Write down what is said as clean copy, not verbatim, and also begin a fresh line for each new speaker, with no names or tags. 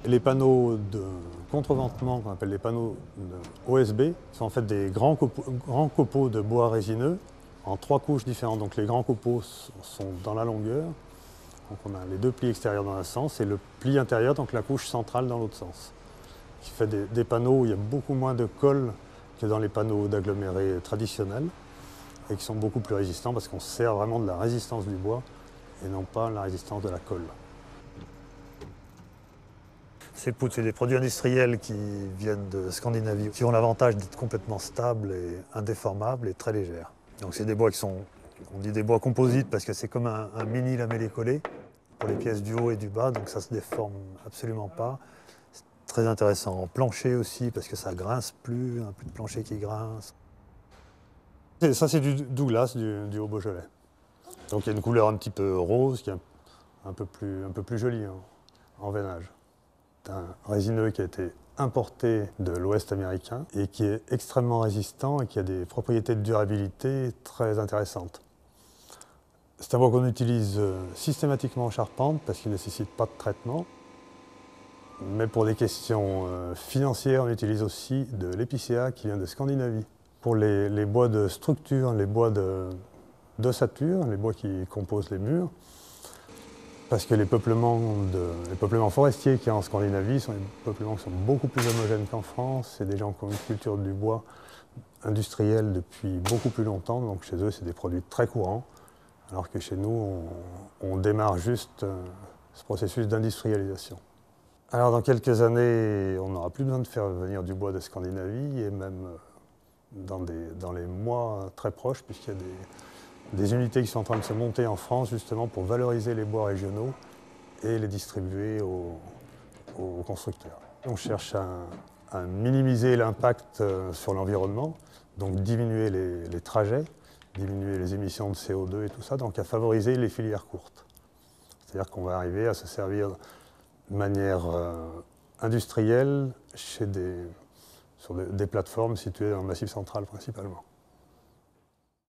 Les panneaux de contreventement, qu'on appelle les panneaux OSB, sont en fait des grands copeaux de bois résineux en 3 couches différentes. Donc les grands copeaux sont dans la longueur. Donc on a les 2 plis extérieurs dans un sens et le pli intérieur, donc la couche centrale dans l'autre sens. Ce qui fait des panneaux où il y a beaucoup moins de colle que dans les panneaux d'agglomérés traditionnels et qui sont beaucoup plus résistants parce qu'on sert vraiment de la résistance du bois et non pas la résistance de la colle. Ces poutres, c'est des produits industriels qui viennent de Scandinavie, qui ont l'avantage d'être complètement stables et indéformables et très légères. Donc c'est des bois qui sont, on dit des bois composites parce que c'est comme un mini lamellé-collé pour les pièces du haut et du bas, donc ça ne se déforme absolument pas. C'est très intéressant en plancher aussi parce que ça ne grince plus, un peu de plancher qui grince. Et ça c'est du Douglas, du Haut-Beaujolais. Donc il y a une couleur un petit peu rose qui est un peu plus jolie en veinage. C'est un résineux qui a été importé de l'Ouest américain et qui est extrêmement résistant et qui a des propriétés de durabilité très intéressantes. C'est un bois qu'on utilise systématiquement en charpente parce qu'il ne nécessite pas de traitement. Mais pour des questions financières, on utilise aussi de l'épicéa qui vient de Scandinavie. Pour les bois de structure, les bois d'ossature, les bois qui composent les murs, parce que les peuplements forestiers qu'il y a en Scandinavie sont des peuplements qui sont beaucoup plus homogènes qu'en France. C'est des gens qui ont une culture du bois industrielle depuis beaucoup plus longtemps, donc chez eux c'est des produits très courants, alors que chez nous on démarre juste ce processus d'industrialisation. Alors dans quelques années, on n'aura plus besoin de faire venir du bois de Scandinavie, et même dans les mois très proches, puisqu'il y a des unités qui sont en train de se monter en France justement pour valoriser les bois régionaux et les distribuer aux constructeurs. On cherche à minimiser l'impact sur l'environnement, donc diminuer les trajets, diminuer les émissions de CO2 et tout ça, donc à favoriser les filières courtes. C'est-à-dire qu'on va arriver à se servir de manière industrielle sur des plateformes situées dans le Massif central principalement.